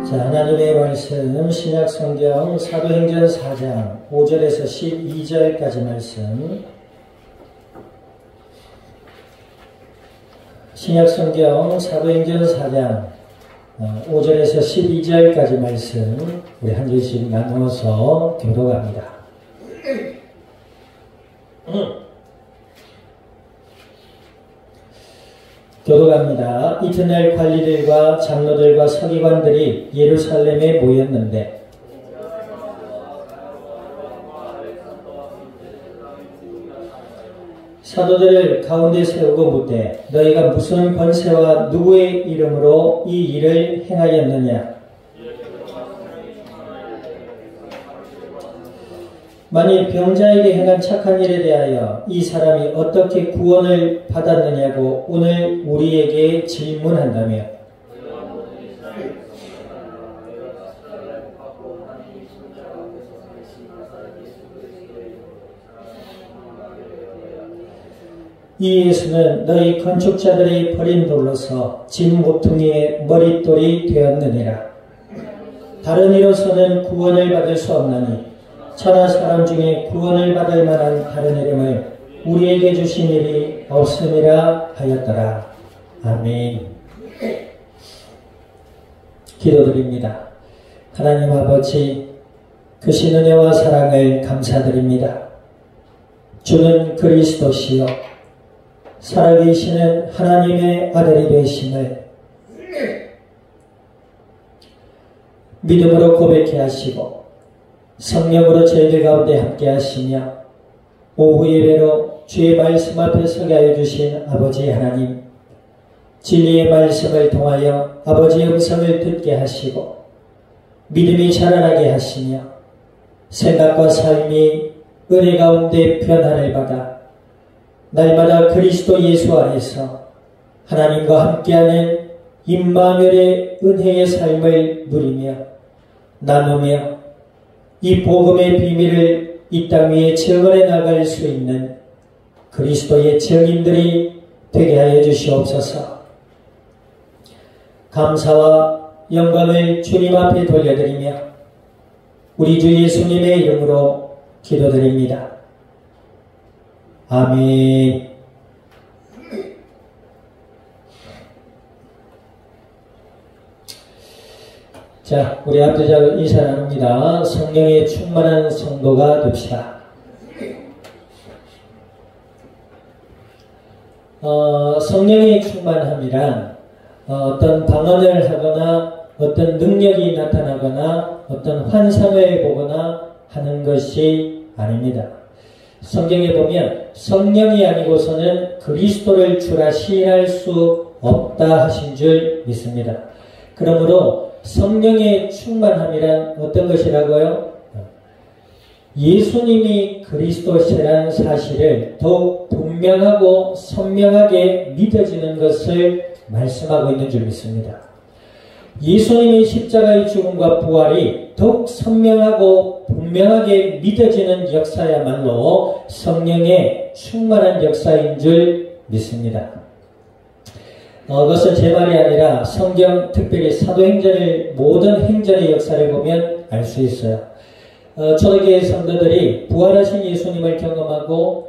자, 하나님의 말씀 신약성경 사도행전 4장 5절에서 12절까지 말씀, 신약성경 사도행전 4장 5절에서 12절까지 말씀 우리 한 절씩 나누어서 교독합니다. 교독합니다. 이튿날 관리들과 장로들과 서기관들이 예루살렘에 모였는데 사도들을 가운데 세우고 묻되 너희가 무슨 권세와 누구의 이름으로 이 일을 행하였느냐? 만일 병자에게 행한 착한 일에 대하여 이 사람이 어떻게 구원을 받았느냐고 오늘 우리에게 질문한다며 이 예수는 너희 건축자들이 버린 돌로서 진 모퉁이의 머릿돌이 되었느니라. 다른 이로서는 구원을 받을 수 없나니 천하 사람 중에 구원을 받을 만한 다른 이름을 우리에게 주신 일이 없음이라 하였더라. 아멘. 기도드립니다. 하나님 아버지, 크신 은혜와 사랑을 감사드립니다. 주는 그리스도시요 살아계시는 하나님의 아들이 되심을 믿음으로 고백해 하시고 성령으로 저희들 가운데 함께 하시며 오후 예배로 주의 말씀 앞에 서게 하여 주신 아버지 하나님, 진리의 말씀을 통하여 아버지의 음성을 듣게 하시고 믿음이 자라나게 하시며 생각과 삶이 은혜 가운데 변화를 받아 날마다 그리스도 예수 안에서 하나님과 함께하는 임마누엘의 은혜의 삶을 누리며 나누며 이 복음의 비밀을 이 땅 위에 증언해 나갈 수 있는 그리스도의 증인들이 되게 하여 주시옵소서. 감사와 영광을 주님 앞에 돌려드리며 우리 주 예수님의 이름으로 기도드립니다. 아멘. 자, 우리 앞뒤자로 인사 나눕니다. 성령에 충만한 성도가 됩시다. 성령의 충만함이란 어떤 방언을 하거나 어떤 능력이 나타나거나 어떤 환상을 보거나 하는 것이 아닙니다. 성경에 보면 성령이 아니고서는 그리스도를 주라 시인할 수 없다 하신 줄 믿습니다. 그러므로 성령의 충만함이란 어떤 것이라고요? 예수님이 그리스도시라는 사실을 더욱 분명하고 선명하게 믿어지는 것을 말씀하고 있는 줄 믿습니다. 예수님의 십자가의 죽음과 부활이 더욱 선명하고 분명하게 믿어지는 역사야말로 성령의 충만한 역사인 줄 믿습니다. 그것은 제 말이 아니라 성경, 특별히 사도행전을 모든 행전의 역사를 보면 알 수 있어요. 초대교회 성도들이 부활하신 예수님을 경험하고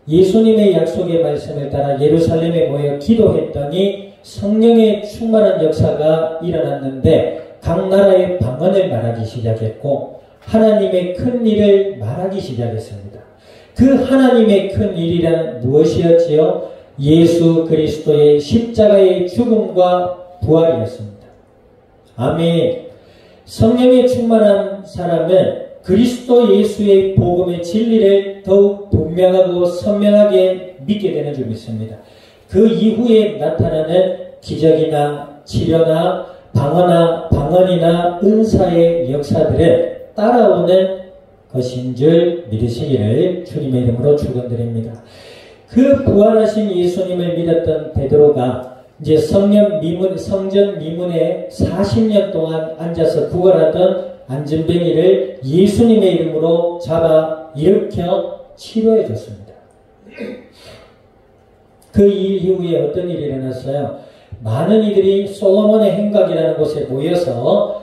예수님의 약속의 말씀을 따라 예루살렘에 모여 기도했더니 성령의 충만한 역사가 일어났는데 각 나라의 방언을 말하기 시작했고 하나님의 큰 일을 말하기 시작했습니다. 그 하나님의 큰 일이란 무엇이었지요? 예수 그리스도의 십자가의 죽음과 부활이었습니다. 아멘. 성령의 충만한 사람은 그리스도 예수의 복음의 진리를 더욱 분명하고 선명하게 믿게 되는 줄 믿습니다. 그 이후에 나타나는 기적이나 치료나 방언이나 은사의 역사들은 따라오는 것인 줄 믿으시기를 주님의 이름으로 축원드립니다. 그 부활하신 예수님을 믿었던 베드로가 이제 성전 미문에 40년 동안 앉아서 구걸하던 안진뱅이를 예수님의 이름으로 잡아 일으켜 치료해 줬습니다. 그 이후에 어떤 일이 일어났어요? 많은 이들이 솔로몬의 행각이라는 곳에 모여서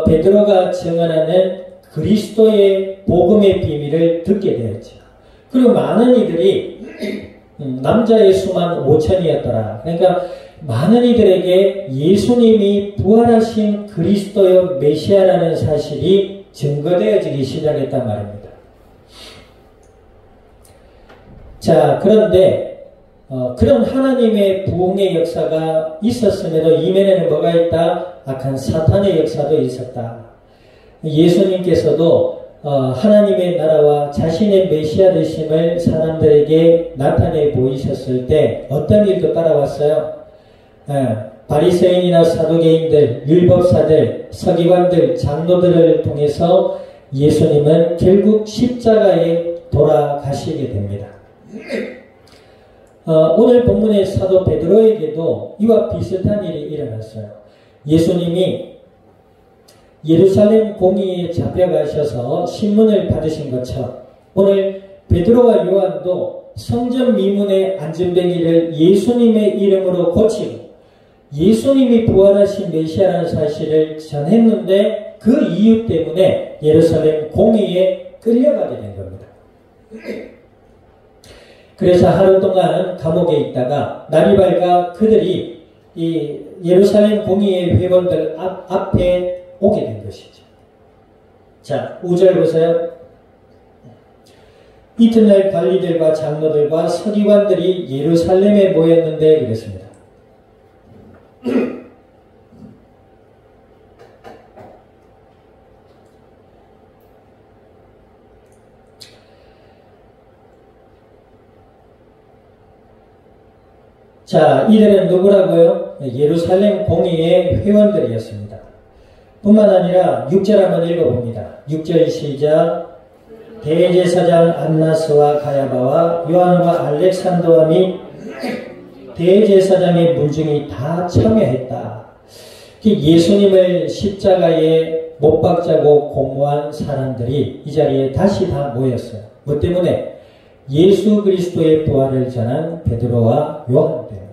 베드로가 증언하는 그리스도의 복음의 비밀을 듣게 되었죠. 그리고 많은 이들이 남자의 수만 5천이었더라. 그러니까 많은 이들에게 예수님이 부활하신 그리스도의 메시아라는 사실이 증거되어지기 시작했단 말입니다. 자, 그런데 그런 하나님의 부흥의 역사가 있었음에도 이면에는 뭐가 있다? 악한 사탄의 역사도 있었다. 예수님께서도 하나님의 나라와 자신의 메시아 되심을 사람들에게 나타내 보이셨을 때 어떤 일도 따라왔어요? 바리새인이나 사두개인들, 율법사들, 서기관들, 장로들을 통해서 예수님은 결국 십자가에 돌아가시게 됩니다. 오늘 본문의 사도 베드로에게도 이와 비슷한 일이 일어났어요. 예수님이 예루살렘 공의에 잡혀가셔서 신문을 받으신 것처럼 오늘 베드로와 요한도 성전 미문의 안전뱅이를 예수님의 이름으로 고치고 예수님이 부활하신 메시아라는 사실을 전했는데 그 이유 때문에 예루살렘 공의에 끌려가게 된 겁니다. 그래서 하루 동안 감옥에 있다가 날이 밝아 그들이 이 예루살렘 공의회 회원들 앞에 오게 된 것이죠. 자, 5절 보세요. 이튿날 관리들과 장로들과 서기관들이 예루살렘에 모였는데 그랬습니다. 자, 이들은 누구라고요? 예루살렘 공의회 회원들이었습니다. 뿐만 아니라 6절 한번 읽어봅니다. 6절 시작. 대제사장 안나스와 가야바와 요한과 알렉산더와 및 대제사장의 문중이 다 참여했다. 예수님을 십자가에 못 박자고 공모한 사람들이 이 자리에 다시 다 모였어요. 뭐 때문에? 예수 그리스도의 부활을 전한 베드로와 요한 때문에.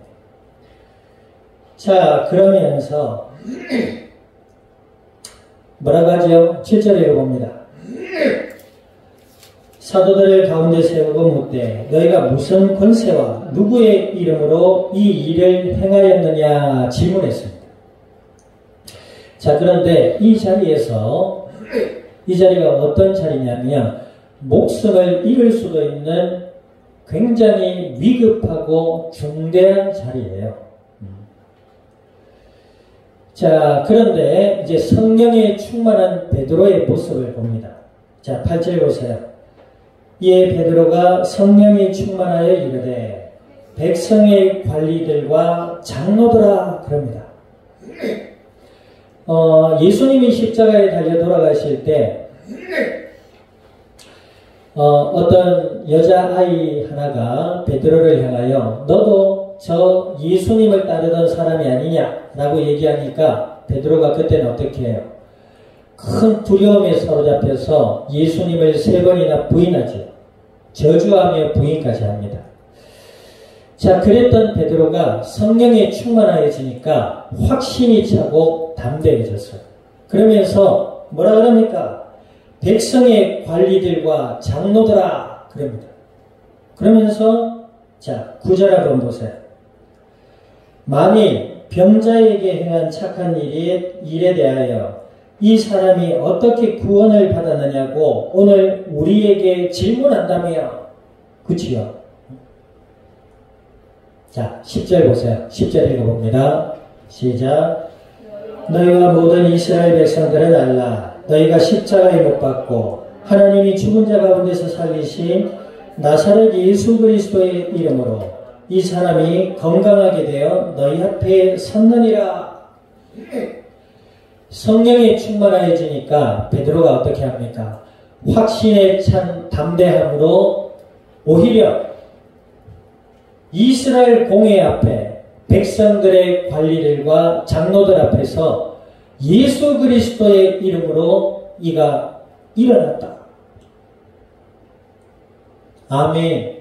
자, 그러면서 뭐라고 하죠? 7절에 읽어봅니다. 사도들을 가운데 세우고 묻되 너희가 무슨 권세와 누구의 이름으로 이 일을 행하였느냐 질문했습니다. 자, 그런데 이 자리에서 이 자리가 어떤 자리냐면 목숨을 잃을 수도 있는 굉장히 위급하고 중대한 자리예요. 자, 그런데 이제 성령에 충만한 베드로의 모습을 봅니다. 자, 8절 보세요. 이에 베드로가 성령에 충만하여 이르되 백성의 관리들과 장로들아 그럽니다. 예수님이 십자가에 달려 돌아가실 때 어떤 여자아이 하나가 베드로를 향하여 너도 저 예수님을 따르던 사람이 아니냐라고 얘기하니까 베드로가 그때는 어떻게 해요? 큰 두려움에 사로잡혀서 예수님을 3번이나 부인하죠. 저주하며 부인까지 합니다. 자, 그랬던 베드로가 성령에 충만하여지니까 확신이 차고 담대해졌어요. 그러면서 뭐라 그럽니까? 백성의 관리들과 장로들아 그럽니다. 그러면서 자, 9절 한번 보세요. 만일 병자에게 행한 착한 일에 대하여 이 사람이 어떻게 구원을 받았느냐고 오늘 우리에게 질문한다며. 그치요? 자, 10절 보세요. 10절 읽어봅니다. 시작. 너희와 모든 이스라엘 백성들은 알라. 너희가 십자가에 못 박고 하나님이 죽은 자 가운데서 살리신 나사렛 예수 그리스도의 이름으로 이 사람이 건강하게 되어 너희 앞에 섰느니라. 성령에 충만해지니까 베드로가 어떻게 합니까? 확신에 찬 담대함으로 오히려 이스라엘 공회 앞에 백성들의 관리들과 장로들 앞에서 예수 그리스도의 이름으로 이가 일어났다. 아멘.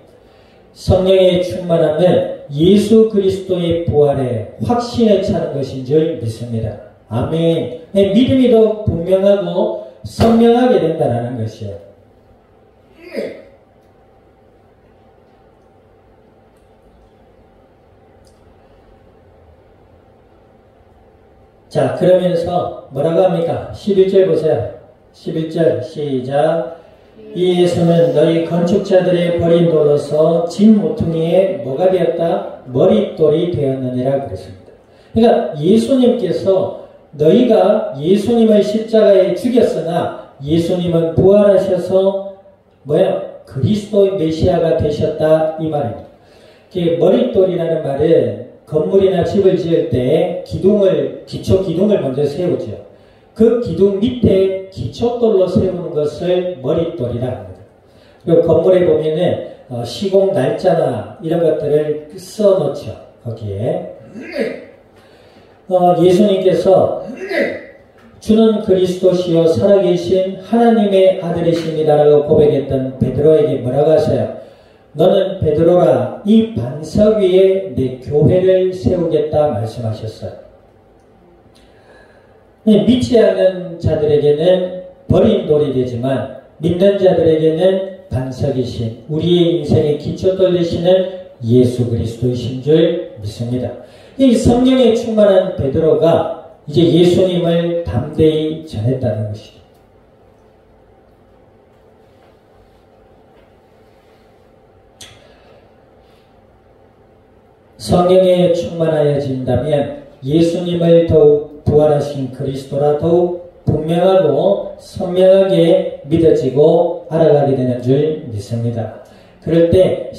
성령의 충만함은 예수 그리스도의 부활에 확신에 차는 것인 줄 믿습니다. 아멘. 믿음이 더 분명하고 선명하게 된다는 것이에요. 자, 그러면서 뭐라고 합니까? 11절 보세요. 11절 시작. 이 예수는 너희 건축자들의 버린 돌로서 진 모퉁이에 뭐가 되었다? 머릿돌이 되었느니라 그랬습니다. 그러니까 예수님께서 너희가 예수님을 십자가에 죽였으나 예수님은 부활하셔서 그리스도의 메시아가 되셨다 이 말입니다. 머릿돌이라는 말은 건물이나 집을 지을 때 기초 기둥을 먼저 세우죠. 그 기둥 밑에 기초돌로 세우는 것을 머릿돌이라 합니다. 그리고 건물에 보면은 시공 날짜나 이런 것들을 써놓죠. 거기에 예수님께서 주는 그리스도시요 살아계신 하나님의 아들이십니다라고 고백했던 베드로에게 뭐라고 하세요? 너는 베드로라 이 반석 위에 내 교회를 세우겠다 말씀하셨어요. 믿지 않는 자들에게는 버린 돌이 되지만 믿는 자들에게는 반석이신 우리의 인생의 기초돌 되시는 예수 그리스도이신 줄 믿습니다. 이 성령에 충만한 베드로가 이제 예수님을 담대히 전했다는 것이죠. 성령에 충만하여진다면 예수님을 더욱 부활하신 그리스도라 더욱 분명하고 선명하게 믿어지고 알아가게 되는 줄 믿습니다. 그럴 때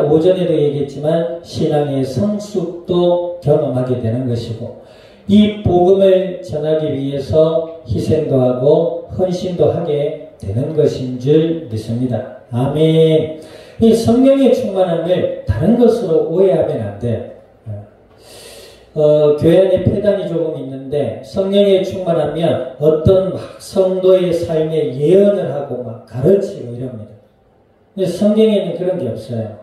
오전에도 얘기했지만 신앙의 성숙도 경험하게 되는 것이고 이 복음을 전하기 위해서 희생도 하고 헌신도 하게 되는 것인 줄 믿습니다. 아멘. 이 성령의 충만함을 다른 것으로 오해하면 안 돼요. 교회 안에 폐단이 조금 있는데 성령에 충만하면 어떤 성도의 삶에 예언을 하고 가르치고 이럽니다. 근데 성경에는 그런 게 없어요.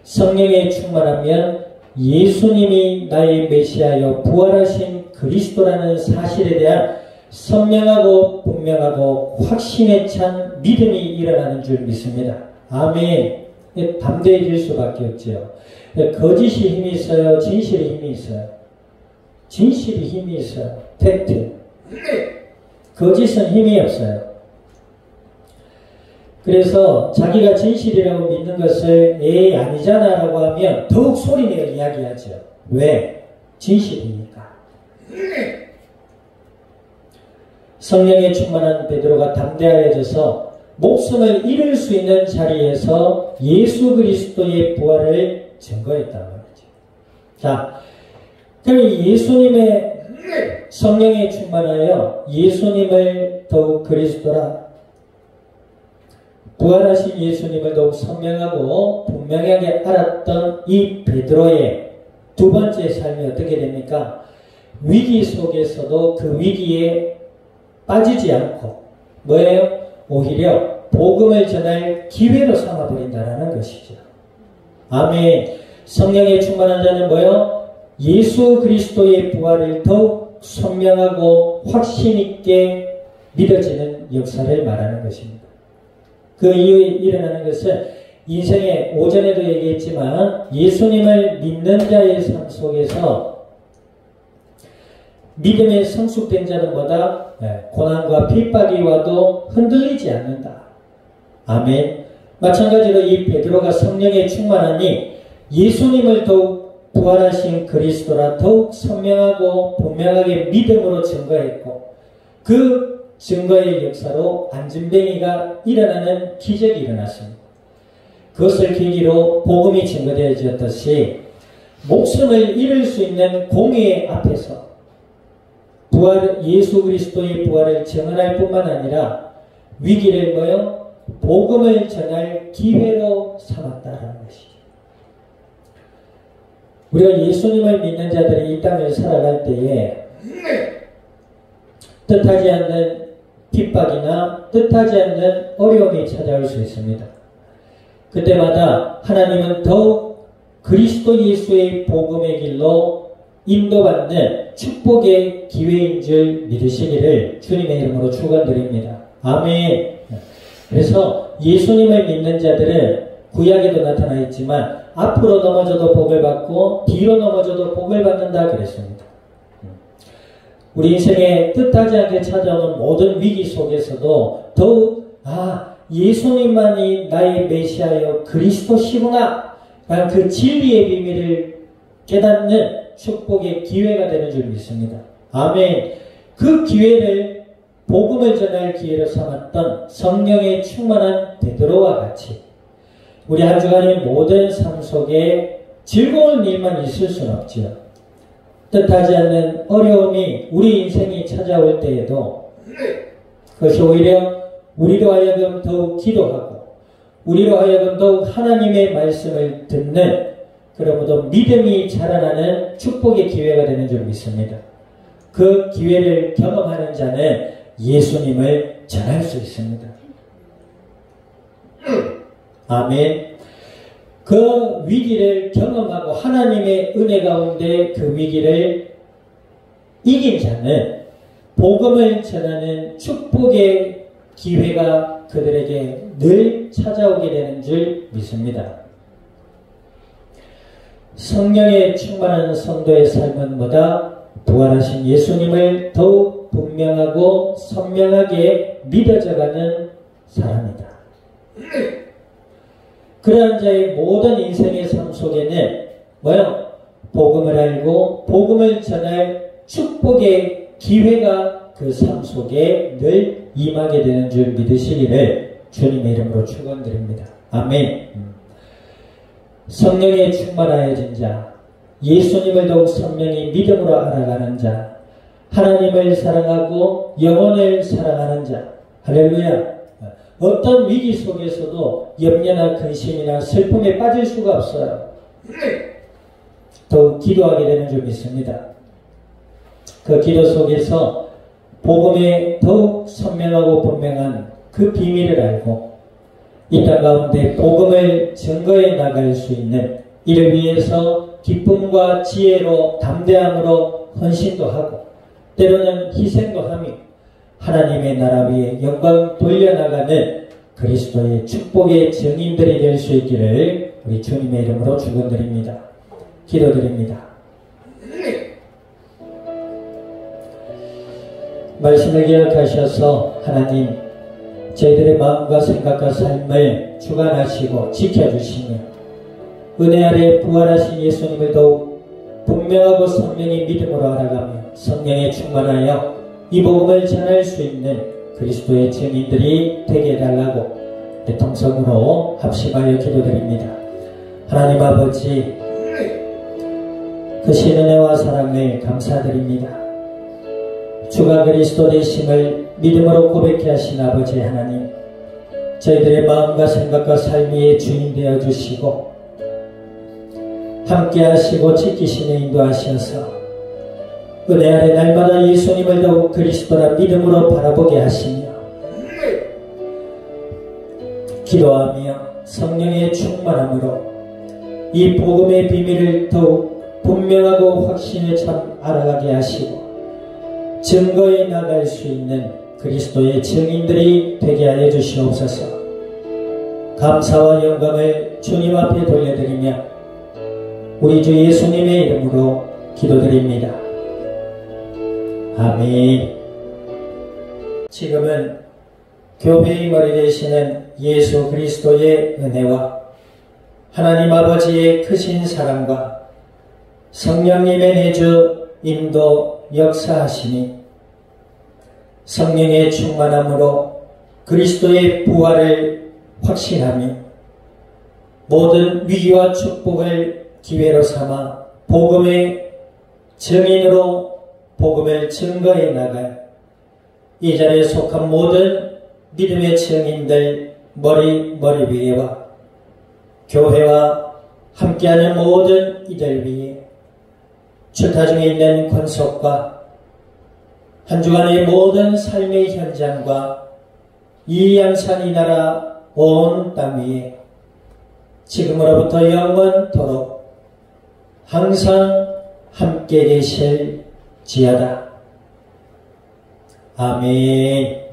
성령에 충만하면 예수님이 나의 메시아여 부활하신 그리스도라는 사실에 대한 선명하고 분명하고 확신에 찬 믿음이 일어나는 줄 믿습니다. 아멘. 담대해질 수밖에 없죠. 거짓이 힘이 있어요? 진실이 힘이 있어요? 진실이 힘이 있어요. 팩트. 거짓은 힘이 없어요. 그래서 자기가 진실이라고 믿는 것을 에이 아니잖아 라고 하면 더욱 소리내어 이야기하죠. 왜? 진실이니까. 성령에 충만한 베드로가 담대하여져서 목숨을 잃을 수 있는 자리에서 예수 그리스도의 부활을 증거했다는 거죠. 자, 그럼 예수님의 성령에 충만하여 예수님을 더욱 그리스도라 부활하신 예수님을 더욱 선명하고 분명하게 알았던 이 베드로의 두 번째 삶이 어떻게 됩니까? 위기 속에서도 그 위기에 빠지지 않고 뭐예요? 오히려 복음을 전할 기회로 삼아버린다는 것이죠. 아멘. 성령에 충만한 자는 뭐예요? 예수 그리스도의 부활을 더욱 선명하고 확신있게 믿어지는 역사를 말하는 것입니다. 그 이후에 일어나는 것은 인생의 오전에도 얘기했지만 예수님을 믿는 자의 삶 속에서 믿음에 성숙된 자는 뭐다? 고난과 핍박이 와도 흔들리지 않는다. 아멘. 마찬가지로 이 베드로가 성령에 충만하니 예수님을 더욱 부활하신 그리스도라 더욱 선명하고 분명하게 믿음으로 증거했고 그 증거의 역사로 안진뱅이가 일어나는 기적이 일어났습니다. 그것을 계기로 복음이 증거되어졌듯이 목숨을 잃을 수 있는 공의 앞에서 예수 그리스도의 부활을 증언할 뿐만 아니라 위기를 복음을 전할 기회로 삼았다라는 것이죠. 우리가 예수님을 믿는 자들이 이 땅을 살아갈 때에 뜻하지 않는 핍박이나 뜻하지 않는 어려움이 찾아올 수 있습니다. 그때마다 하나님은 더욱 그리스도 예수의 복음의 길로 인도받는 축복의 기회인 줄 믿으시기를 주님의 이름으로 축원드립니다. 아멘. 그래서 예수님을 믿는 자들은 구약에도 나타나 있지만 앞으로 넘어져도 복을 받고 뒤로 넘어져도 복을 받는다 그랬습니다. 우리 인생에 뜻하지 않게 찾아오는 모든 위기 속에서도 더욱 예수님만이 나의 메시아여 그리스도시구나 라는 그 진리의 비밀을 깨닫는 축복의 기회가 되는 줄 믿습니다. 아멘. 그 기회를 복음을 전할 기회로 삼았던 성령의 충만한 베드로와 같이 우리 한 주간의 모든 삶 속에 즐거운 일만 있을 수는 없지요. 뜻하지 않는 어려움이 우리 인생이 찾아올 때에도 그것이 오히려 우리로 하여금 더욱 기도하고 우리로 하여금 더욱 하나님의 말씀을 듣는 그러므로 믿음이 자라나는 축복의 기회가 되는 줄 믿습니다. 그 기회를 경험하는 자는 예수님을 전할 수 있습니다. 아멘. 그 위기를 경험하고 하나님의 은혜 가운데 그 위기를 이긴 자는 복음을 전하는 축복의 기회가 그들에게 늘 찾아오게 되는 줄 믿습니다. 성령에 충만한 성도의 삶은 뭐다? 부활하신 예수님을 더욱 분명하고 선명하게 믿어져가는 사람이다. 그러한 자의 모든 인생의 삶 속에는 복음을 알고 복음을 전할 축복의 기회가 그 삶 속에 늘 임하게 되는 줄 믿으시기를 주님의 이름으로 축원드립니다. 아멘. 성령에 충만하여진 자, 예수님을 더욱 선명히 믿음으로 알아가는 자, 하나님을 사랑하고 영혼을 사랑하는 자, 할렐루야. 어떤 위기 속에서도 염려나 근심이나 슬픔에 빠질 수가 없어요. 더욱 기도하게 되는 줄 믿습니다. 그 기도 속에서 복음에 더욱 선명하고 분명한 그 비밀을 알고 이 땅 가운데 복음을 증거해 나갈 수 있는 이를 위해서 기쁨과 지혜로 담대함으로 헌신도 하고 때로는 희생도 하며 하나님의 나라 위에 영광 돌려나가는 그리스도의 축복의 증인들이 될 수 있기를 우리 주님의 이름으로 축원드립니다. 기도드립니다. 말씀을 기억하셔서 하나님 저희들의 마음과 생각과 삶을 주관하시고 지켜주시며 은혜 아래 부활하신 예수님을 더욱 분명하고 선명히 믿음으로 알아가며 성령에 충만하여 이 복음을 전할 수 있는 그리스도의 증인들이 되게 해달라고 대통성으로 합심하여 기도드립니다. 하나님 아버지 그 신은혜와 사랑을 감사드립니다. 주가 그리스도 되심을 믿음으로 고백케 하신 아버지 하나님, 저희들의 마음과 생각과 삶의 주인 되어 주시고 함께 하시고 지키시며 인도하셔서 은혜 아래 날마다 예수님을 더욱 그리스도라 믿음으로 바라보게 하시며 기도하며 성령의 충만함으로 이 복음의 비밀을 더욱 분명하고 확신에 참 알아가게 하시고 증거해 나갈 수 있는 그리스도의 증인들이 되게 하여 주시옵소서. 감사와 영광을 주님 앞에 돌려드리며 우리 주 예수님의 이름으로 기도드립니다. 아멘. 지금은 교회의 머리 되시는 예수 그리스도의 은혜와 하나님 아버지의 크신 사랑과 성령님의 내주 인도 역사하시니 성령의 충만함으로 그리스도의 부활을 확신하며 모든 위기와 축복을 기회로 삼아 복음의 증인으로 복음을 증거해 나갈 이 자리에 속한 모든 믿음의 증인들 머리 위에와 교회와 함께하는 모든 이들 위에 주타 중에 있는 권속과 한 주간의 모든 삶의 현장과 이 양산 이 나라 온 땅 위에 지금으로부터 영원토록 항상 함께 계실지어다. 아멘.